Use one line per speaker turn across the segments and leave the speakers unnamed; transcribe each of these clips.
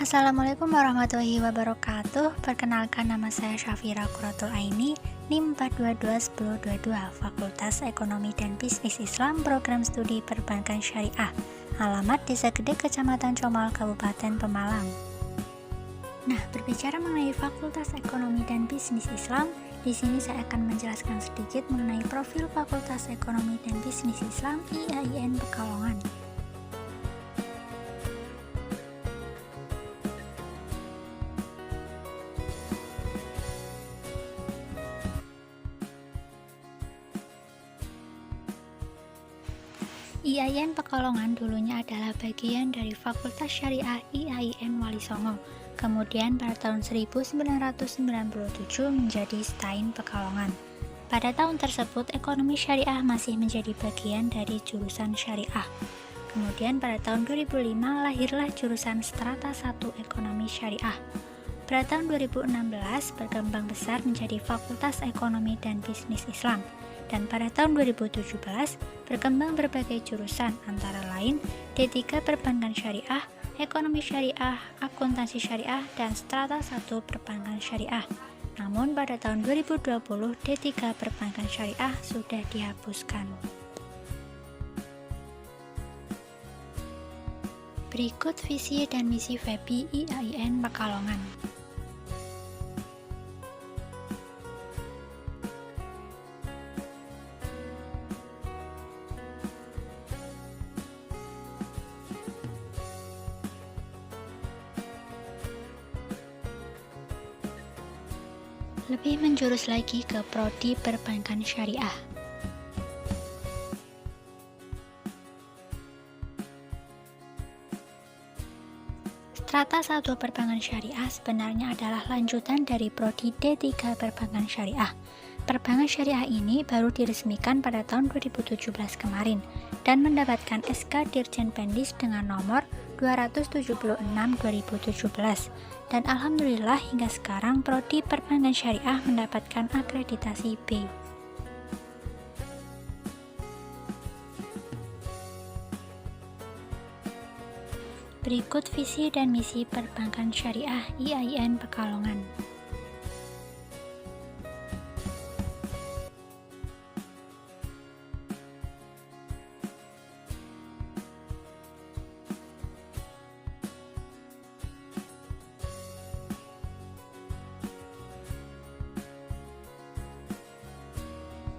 Assalamualaikum warahmatullahi wabarakatuh. Perkenalkan, nama saya Syafira Quratul Aini, NIM 4221022, Fakultas Ekonomi dan Bisnis Islam, Program Studi Perbankan Syariah. Alamat Desa Gede, Kecamatan Comal, Kabupaten Pemalang. Nah, berbicara mengenai Fakultas Ekonomi dan Bisnis Islam, di sini saya akan menjelaskan sedikit mengenai profil Fakultas Ekonomi dan Bisnis Islam IAIN Pekalongan. IAIN Pekalongan dulunya adalah bagian dari Fakultas Syariah IAIN Wali Songo. Kemudian pada tahun 1997 menjadi STAIN Pekalongan. Pada tahun tersebut, ekonomi syariah masih menjadi bagian dari jurusan syariah. Kemudian pada tahun 2005 lahirlah jurusan Strata 1 Ekonomi Syariah. Pada tahun 2016 berkembang besar menjadi Fakultas Ekonomi dan Bisnis Islam. Dan pada tahun 2017 berkembang berbagai jurusan, antara lain D3 Perbankan Syariah, Ekonomi Syariah, Akuntansi Syariah, dan Strata 1 Perbankan Syariah. Namun pada tahun 2020 D3 Perbankan Syariah sudah dihapuskan. Berikut visi dan misi FEBI IAIN Pekalongan. Lebih menjurus lagi ke prodi perbankan syariah. Strata 1 Perbankan Syariah sebenarnya adalah lanjutan dari prodi D3 Perbankan Syariah. Perbankan syariah ini baru diresmikan pada tahun 2017 kemarin dan mendapatkan SK Dirjen Pendis dengan nomor 276/2017. Dan alhamdulillah hingga sekarang prodi perbankan syariah mendapatkan akreditasi B. Berikut visi dan misi perbankan syariah IAIN Pekalongan.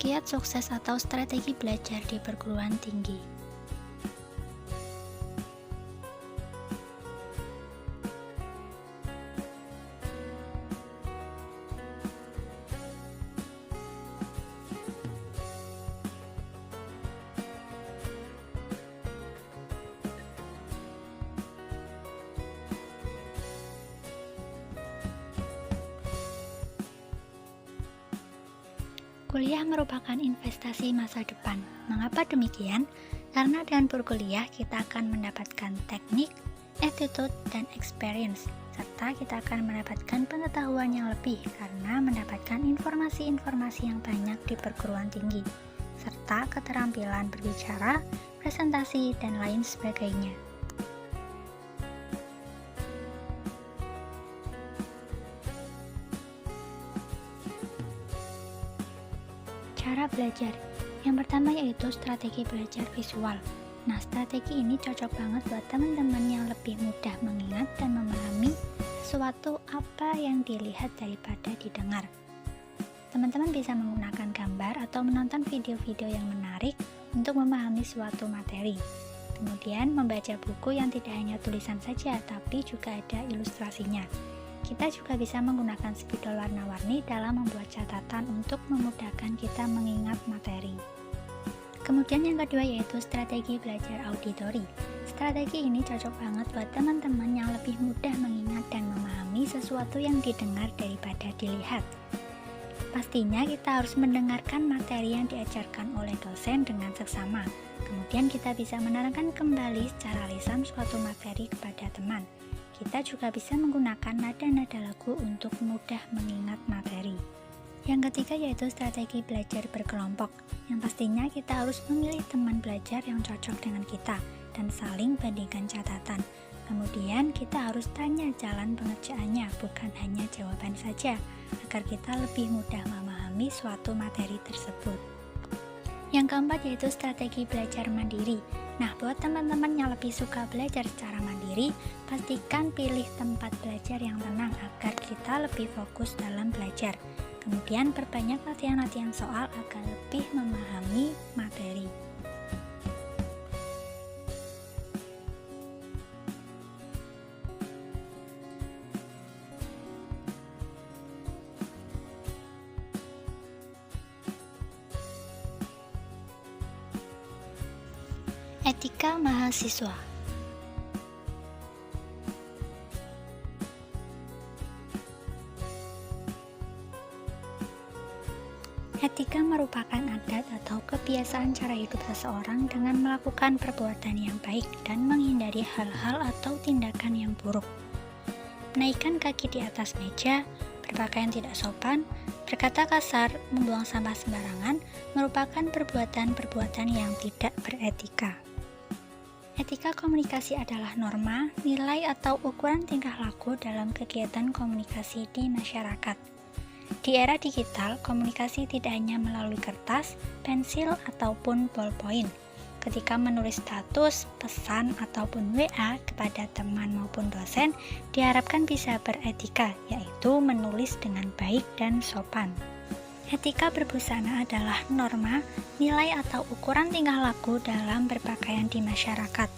Kiat sukses atau strategi belajar di perguruan tinggi. Kuliah merupakan investasi masa depan. Mengapa demikian? Karena dengan berkuliah kita akan mendapatkan teknik, attitude, dan experience, serta kita akan mendapatkan pengetahuan yang lebih karena mendapatkan informasi-informasi yang banyak di perguruan tinggi, serta keterampilan berbicara, presentasi, dan lain sebagainya. Cara belajar. Yang pertama yaitu strategi belajar visual. Nah, strategi ini cocok banget buat teman-teman yang lebih mudah mengingat dan memahami sesuatu apa yang dilihat daripada didengar. Teman-teman bisa menggunakan gambar atau menonton video-video yang menarik untuk memahami suatu materi. Kemudian membaca buku yang tidak hanya tulisan saja, tapi juga ada ilustrasinya. Kita juga bisa menggunakan spidol warna-warni dalam membuat catatan untuk memudahkan kita mengingat materi. Kemudian yang kedua yaitu strategi belajar auditori. Strategi ini cocok banget buat teman-teman yang lebih mudah mengingat dan memahami sesuatu yang didengar daripada dilihat. Pastinya kita harus mendengarkan materi yang diajarkan oleh dosen dengan seksama. Kemudian kita bisa menerangkan kembali secara lisan suatu materi kepada teman. Kita juga bisa menggunakan nada-nada lagu untuk mudah mengingat materi. Yang ketiga yaitu strategi belajar berkelompok. Yang pastinya kita harus memilih teman belajar yang cocok dengan kita dan saling bandingkan catatan. Kemudian kita harus tanya jalan pengerjaannya, bukan hanya jawaban saja, agar kita lebih mudah memahami suatu materi tersebut. Yang keempat yaitu strategi belajar mandiri. Nah, buat teman-teman yang lebih suka belajar secara mandiri, pastikan pilih tempat belajar yang tenang agar kita lebih fokus dalam belajar. Kemudian perbanyak latihan-latihan soal agar lebih memahami materi. Etika mahasiswa. Etika merupakan adat atau kebiasaan cara hidup seseorang dengan melakukan perbuatan yang baik dan menghindari hal-hal atau tindakan yang buruk. Menaikkan kaki di atas meja, berpakaian tidak sopan, berkata kasar, membuang sampah sembarangan merupakan perbuatan-perbuatan yang tidak beretika. Etika komunikasi adalah norma, nilai, atau ukuran tingkah laku dalam kegiatan komunikasi di masyarakat. Di era digital, komunikasi tidak hanya melalui kertas, pensil, ataupun ballpoint. Ketika menulis status, pesan, ataupun WA kepada teman maupun dosen, diharapkan bisa beretika, yaitu menulis dengan baik dan sopan. Etika berbusana adalah norma, nilai, atau ukuran tingkah laku dalam berpakaian di masyarakat.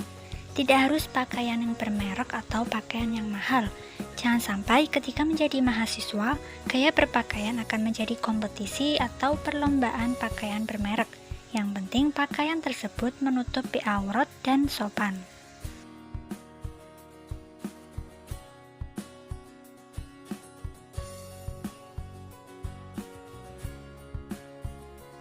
Tidak harus pakaian yang bermerek atau pakaian yang mahal. Jangan sampai ketika menjadi mahasiswa, gaya berpakaian akan menjadi kompetisi atau perlombaan pakaian bermerek. Yang penting pakaian tersebut menutupi aurat dan sopan.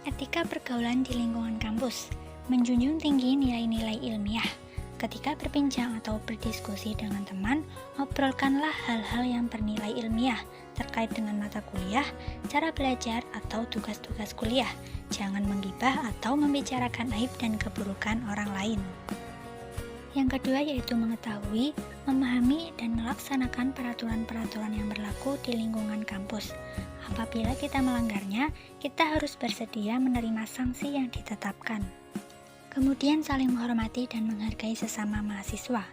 Etika pergaulan di lingkungan kampus menjunjung tinggi nilai-nilai ilmiah. Ketika berbincang atau berdiskusi dengan teman, obrolkanlah hal-hal yang bernilai ilmiah terkait dengan mata kuliah, cara belajar, atau tugas-tugas kuliah. Jangan menggibah atau membicarakan aib dan keburukan orang lain. Yang kedua yaitu mengetahui, memahami, dan melaksanakan peraturan-peraturan yang berlaku di lingkungan kampus. Apabila kita melanggarnya, kita harus bersedia menerima sanksi yang ditetapkan. Kemudian saling menghormati dan menghargai sesama mahasiswa.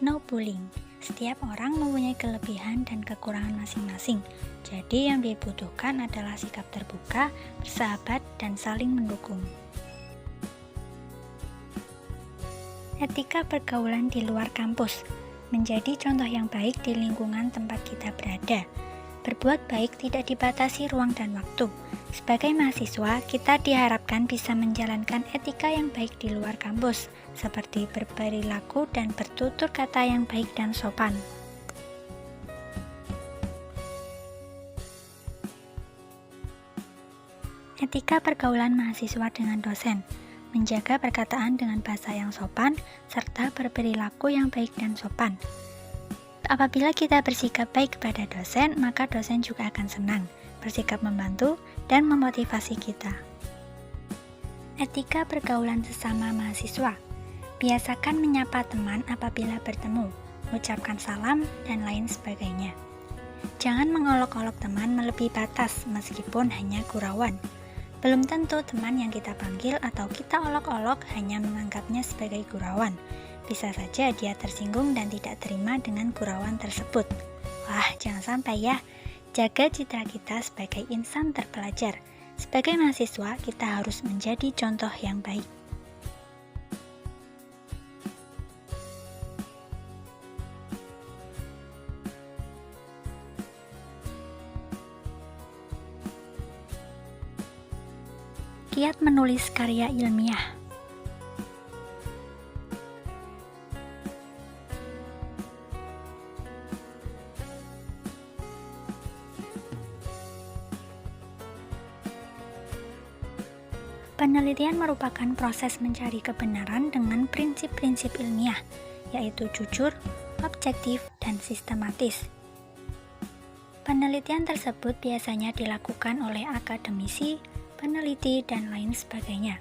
No bullying. Setiap orang mempunyai kelebihan dan kekurangan masing-masing. Jadi yang dibutuhkan adalah sikap terbuka, bersahabat, dan saling mendukung. Etika pergaulan di luar kampus menjadi contoh yang baik di lingkungan tempat kita berada. Berbuat baik tidak dibatasi ruang dan waktu. Sebagai mahasiswa, kita diharapkan bisa menjalankan etika yang baik di luar kampus, seperti berperilaku dan bertutur kata yang baik dan sopan. Etika pergaulan mahasiswa dengan dosen menjaga perkataan dengan bahasa yang sopan, serta berperilaku yang baik dan sopan. Apabila kita bersikap baik kepada dosen, maka dosen juga akan senang, bersikap membantu, dan memotivasi kita. Etika pergaulan sesama mahasiswa. Biasakan menyapa teman apabila bertemu, ucapkan salam, dan lain sebagainya. Jangan mengolok-olok teman melebihi batas meskipun hanya gurauan. Belum tentu teman yang kita panggil atau kita olok-olok hanya menganggapnya sebagai gurauan. Bisa saja dia tersinggung dan tidak terima dengan gurauan tersebut. Wah, jangan sampai ya. Jaga citra kita sebagai insan terpelajar. Sebagai mahasiswa, kita harus menjadi contoh yang baik. Kiat menulis karya ilmiah. Penelitian merupakan proses mencari kebenaran dengan prinsip-prinsip ilmiah, yaitu jujur, objektif, dan sistematis. Penelitian tersebut biasanya dilakukan oleh akademisi, peneliti, dan lain sebagainya.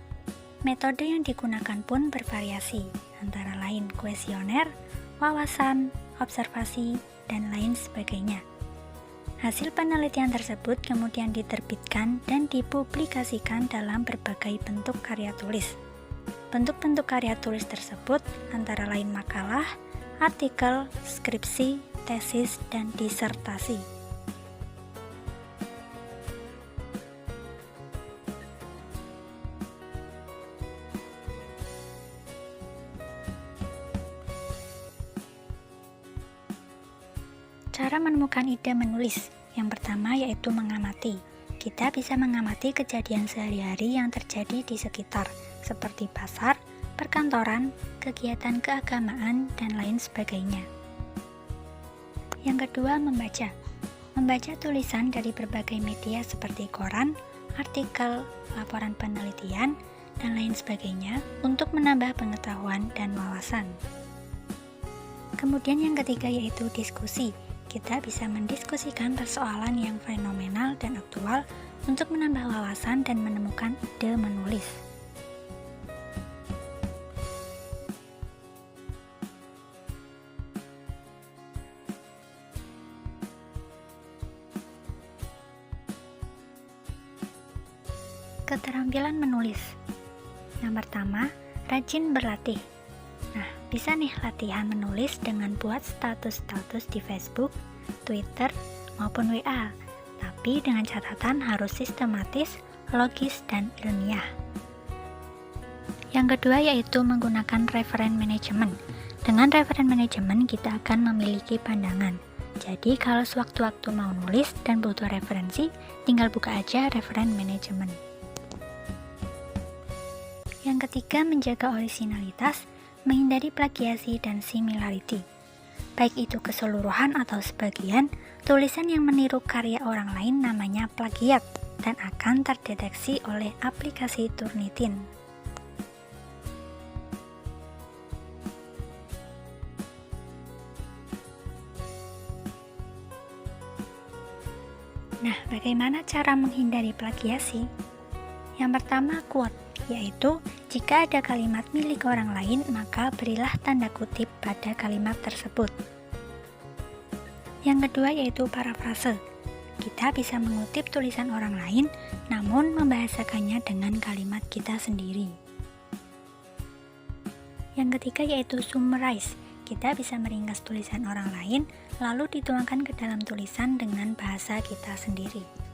Metode yang digunakan pun bervariasi, antara lain kuesioner, wawasan, observasi, dan lain sebagainya. Hasil penelitian tersebut kemudian diterbitkan dan dipublikasikan dalam berbagai bentuk karya tulis. Bentuk-bentuk karya tulis tersebut antara lain makalah, artikel, skripsi, tesis, dan disertasi. Cara menemukan ide menulis. Yang pertama yaitu mengamati. Kita bisa mengamati kejadian sehari-hari yang terjadi di sekitar, seperti pasar, perkantoran, kegiatan keagamaan, dan lain sebagainya. Yang kedua, membaca. Membaca tulisan dari berbagai media seperti koran, artikel, laporan penelitian, dan lain sebagainya untuk menambah pengetahuan dan wawasan. Kemudian yang ketiga yaitu diskusi. Kita bisa mendiskusikan persoalan yang fenomenal dan aktual untuk menambah wawasan dan menemukan ide menulis. Keterampilan menulis. Yang pertama, rajin berlatih. Nah, bisa nih latihan menulis dengan buat status-status di Facebook, Twitter, maupun WA. Tapi dengan catatan harus sistematis, logis, dan ilmiah. Yang kedua yaitu menggunakan referen manajemen. Dengan referen manajemen kita akan memiliki pandangan. Jadi kalau sewaktu-waktu mau nulis dan butuh referensi, tinggal buka aja referen manajemen. Yang ketiga, menjaga orisinalitas, menghindari plagiasi dan similarity. Baik itu keseluruhan atau sebagian, tulisan yang meniru karya orang lain namanya plagiat dan akan terdeteksi oleh aplikasi Turnitin. Nah, bagaimana cara menghindari plagiasi? Yang pertama, quote, yaitu jika ada kalimat milik orang lain, maka berilah tanda kutip pada kalimat tersebut. Yang kedua yaitu parafrase. Kita bisa mengutip tulisan orang lain, namun membahasakannya dengan kalimat kita sendiri. Yang ketiga yaitu summarize. Kita bisa meringkas tulisan orang lain, lalu dituangkan ke dalam tulisan dengan bahasa kita sendiri.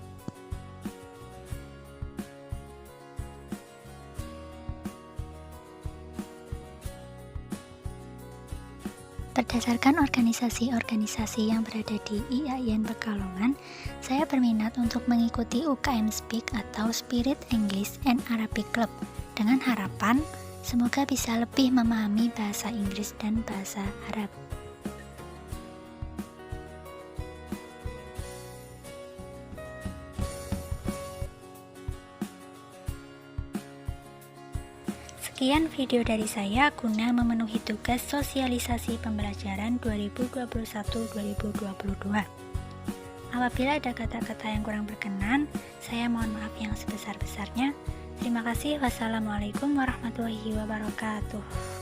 Berdasarkan organisasi-organisasi yang berada di IAIN Pekalongan, saya berminat untuk mengikuti UKM Speak atau Spirit English and Arabic Club dengan harapan semoga bisa lebih memahami bahasa Inggris dan bahasa Arab. Sekian video dari saya guna memenuhi tugas sosialisasi pembelajaran 2021-2022. Apabila ada kata-kata yang kurang berkenan, saya mohon maaf yang sebesar-besarnya. Terima kasih. Wassalamualaikum warahmatullahi wabarakatuh.